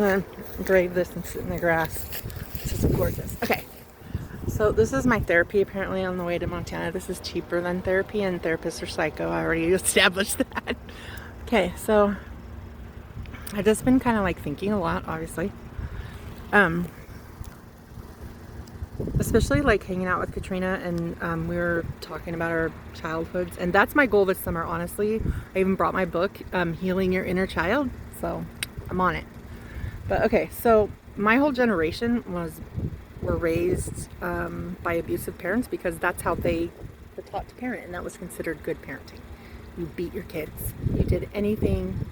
gonna brave this and sit in the grass. This is gorgeous. Okay, so this is my therapy apparently on the way to Montana. This is cheaper than therapy, and therapists are psycho. I already established that. Okay, so I've just been kind of like thinking a lot, obviously. Especially like hanging out with Katrina, and we were talking about our childhoods, and that's my goal this summer, honestly. I even brought my book, Healing Your Inner Child, so I'm on it. But okay, so my whole generation were raised by abusive parents because that's how they were taught to parent, and that was considered good parenting. You beat your kids. You did anything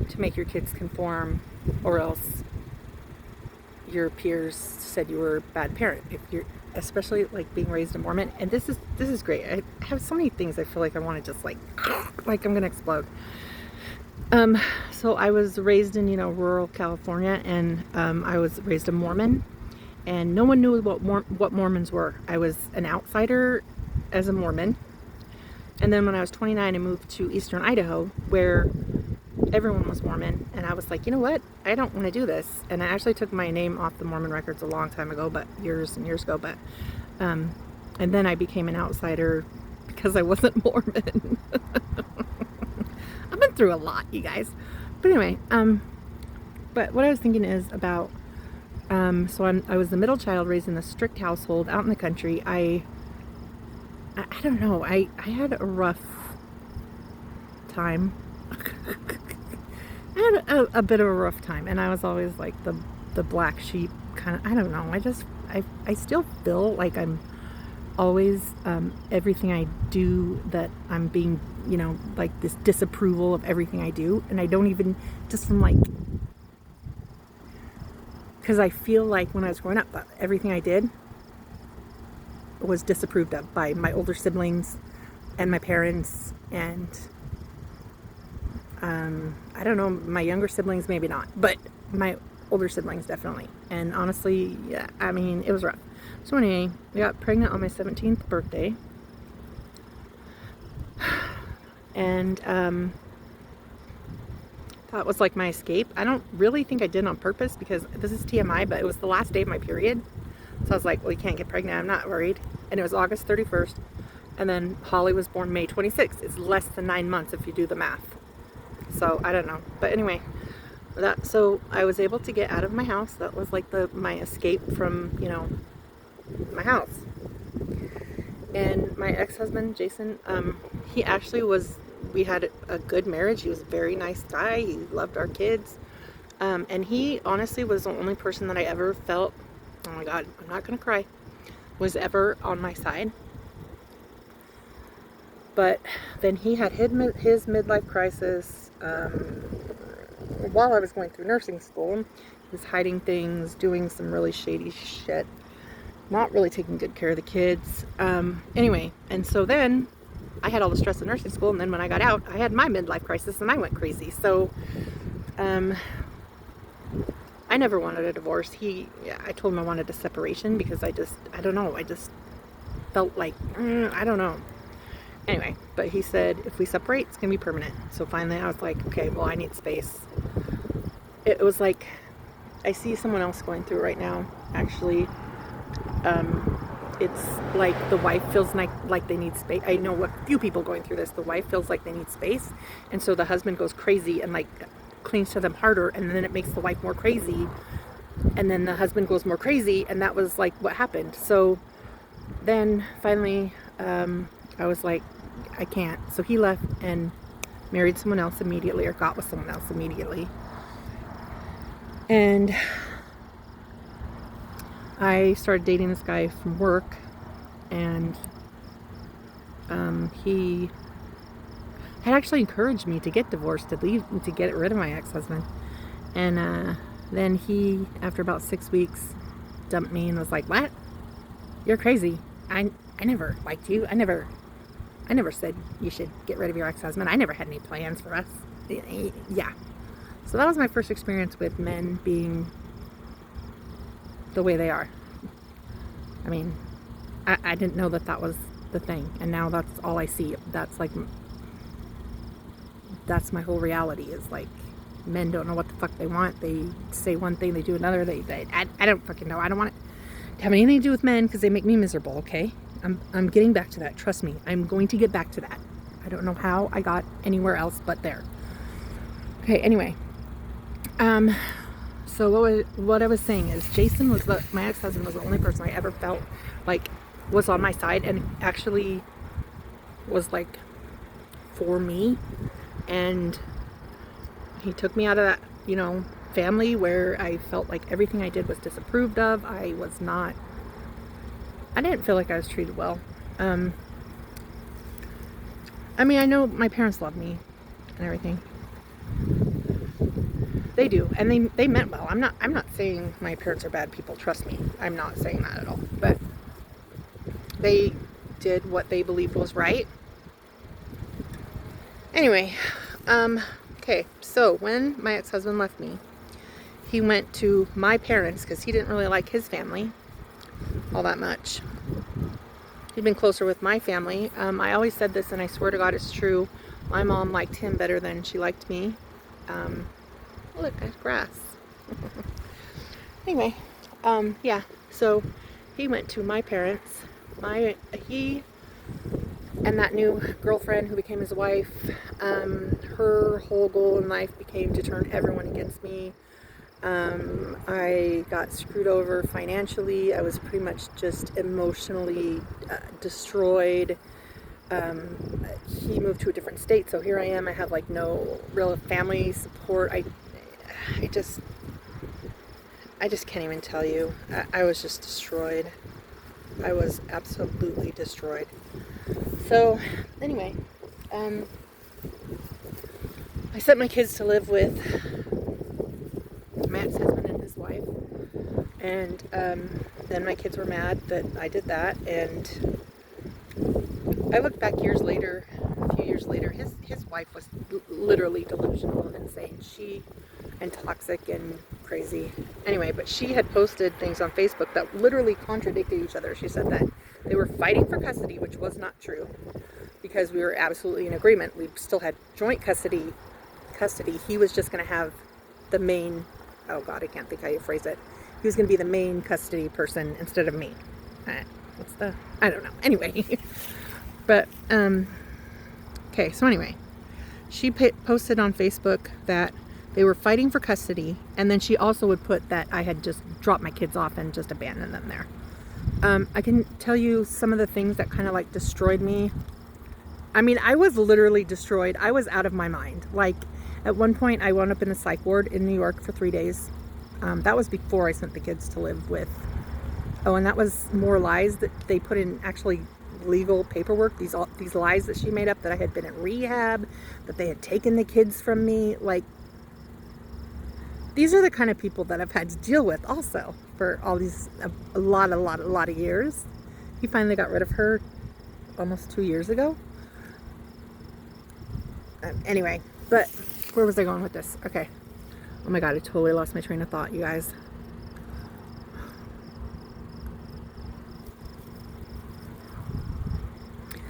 to make your kids conform, or else your peers said you were a bad parent. If you're, especially like being raised a Mormon, and this is great. I have so many things I feel like I want to just like I'm gonna explode. So I was raised in, rural California, and I was raised a Mormon, and no one knew what Mormons were. I was an outsider as a Mormon, and then when I was 29, I moved to Eastern Idaho, where everyone was Mormon, and I was like, you know what? I don't want to do this. And I actually took my name off the Mormon records a long time ago, but years and years ago. But and then I became an outsider because I wasn't Mormon. I've been through a lot, you guys. But anyway, but what I was thinking is about, so I was the middle child raised in a strict household out in the country. I don't know. I had a rough time. I had a bit of a rough time, and I was always like the black sheep kind of. I don't know. I still feel like I'm always everything I do, that I'm being, like this disapproval of everything I do, and I don't even, just from like, because I feel like when I was growing up, everything I did was disapproved of by my older siblings and my parents, and I don't know, my younger siblings maybe not, but my older siblings definitely. And honestly, yeah, I mean, it was rough. So anyway, I got pregnant on my 17th birthday, and that was like my escape. I don't really think I did it on purpose, because this is TMI, but it was the last day of my period. So I was like, well, you can't get pregnant, I'm not worried. And it was August 31st, and then Holly was born May 26th. It's less than 9 months if you do the math. So I don't know, but anyway, so I was able to get out of my house. That was like my escape from, my house. And my ex-husband Jason, he actually we had a good marriage. He was a very nice guy. He loved our kids, and he honestly was the only person that I ever felt, oh my God, I'm not gonna cry, was ever on my side. But then he had his midlife crisis. While I was going through nursing school, he was hiding things, doing some really shady shit, not really taking good care of the kids. Anyway, and so then I had all the stress of nursing school, and then when I got out, I had my midlife crisis, and I went crazy. So I never wanted a divorce. I told him I wanted a separation, because I don't know, I just felt like, I don't know. Anyway, but he said, if we separate, it's going to be permanent. So finally I was like, okay, well, I need space. It was like, I see someone else going through it right now, actually. It's like the wife feels like they need space. I know a few people going through this. The wife feels like they need space, and so the husband goes crazy and like clings to them harder, and then it makes the wife more crazy, and then the husband goes more crazy, and that was like what happened. So then finally, I was like, I can't. So he left and married someone else immediately, or got with someone else immediately. And I started dating this guy from work, and he had actually encouraged me to get divorced, to leave, to get rid of my ex-husband. And then he, after about 6 weeks, dumped me and was like, what? You're crazy. I never liked you. I never said you should get rid of your ex-husband. I never had any plans for us. Yeah. So that was my first experience with men being the way they are. I mean, I didn't know that was the thing, and now that's all I see. That's my whole reality, is like men don't know what the fuck they want. They say one thing, they do another. I don't fucking know. I don't want it to have anything to do with men because they make me miserable, okay? I'm getting back to that. Trust me. I'm going to get back to that. I don't know how I got anywhere else but there. Okay, anyway. So what I was saying is Jason was my ex-husband was the only person I ever felt like was on my side and actually was like for me. And he took me out of that, family where I felt like everything I did was disapproved of. I didn't feel like I was treated well. I mean, I know my parents love me and everything. They do, and they meant well. I'm not saying my parents are bad people, trust me. I'm not saying that at all. But they did what they believed was right. Anyway, okay, so when my ex-husband left me, he went to my parents because he didn't really like his family all that much. He'd been closer with my family. I always said this, and I swear to God it's true. My mom liked him better than she liked me. Look, there's grass. Anyway, yeah, so he went to my parents. He and that new girlfriend who became his wife, her whole goal in life became to turn everyone against me. I got screwed over financially. I was pretty much just emotionally destroyed. He moved to a different state, so here I am. I have like no real family support. I just can't even tell you. I was just destroyed. I was absolutely destroyed. So anyway, I sent my kids to live with my ex-husband and his wife, and then my kids were mad that I did that, and I look back years later, a few years later, his wife was literally delusional and insane. And toxic and crazy. Anyway, but she had posted things on Facebook that literally contradicted each other. She said that they were fighting for custody, which was not true, because we were absolutely in agreement. We still had joint custody. He was just going to have the main, oh God, I can't think how you phrase it. He was going to be the main custody person instead of me. I don't know. Anyway. But, okay, so anyway, she posted on Facebook that they were fighting for custody, and then she also would put that I had just dropped my kids off and just abandoned them there. I can tell you some of the things that kind of like destroyed me. I mean, I was literally destroyed. I was out of my mind. Like, at one point, I wound up in the psych ward in New York for 3 days. That was before I sent the kids to live with. Oh, and that was more lies that they put in actually legal paperwork. These lies that she made up, that I had been in rehab, that they had taken the kids from me. Like, these are the kind of people that I've had to deal with also for all these, a lot of years. He finally got rid of her almost 2 years ago. Anyway, but where was I going with this? Okay. Oh my God, I totally lost my train of thought, you guys.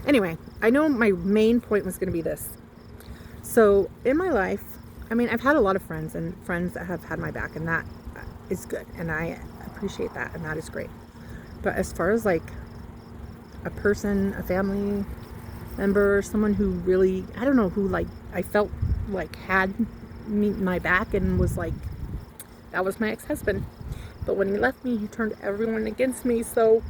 Anyway, I know my main point was going to be this. So in my life, I mean, I've had a lot of friends and friends that have had my back, and that is good, and I appreciate that, and that is great. But as far as like a person, a family member, someone who really, I don't know, who like I felt like had my back and was like, that was my ex-husband. But when he left me, he turned everyone against me. So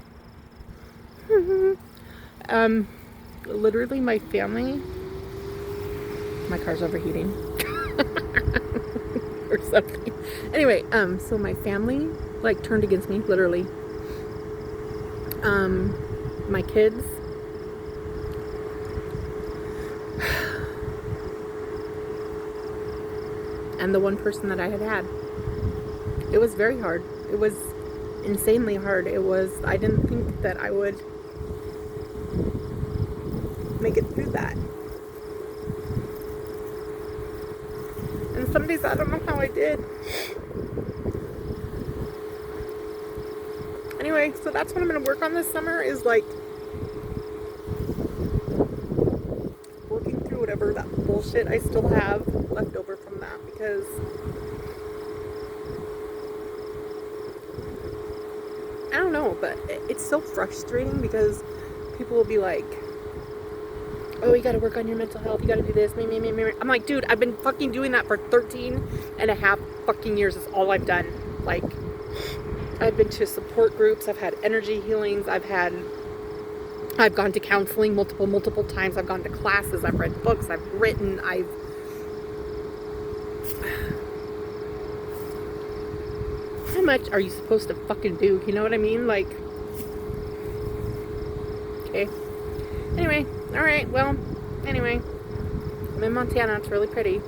literally my family, my car's overheating. Or something. Anyway, so my family like turned against me, literally. My kids. And the one person that I had. It was very hard. It was insanely hard. I didn't think that I would make it through that. And some days I don't know how I did. Anyway, so that's what I'm going to work on this summer, is like working through whatever that bullshit I still have left over from that, because I don't know, but it's so frustrating because people will be like, oh, you gotta work on your mental health, you gotta do this, me. I'm like, dude, I've been fucking doing that for 13 and a half fucking years. Is all I've done. Like, I've been to support groups, I've had energy healings, I've gone to counseling multiple times, I've gone to classes, I've read books, I've written, how much are you supposed to fucking do? You know what I mean? Like, okay. Anyway, alright, well, anyway, I'm in Montana, it's really pretty.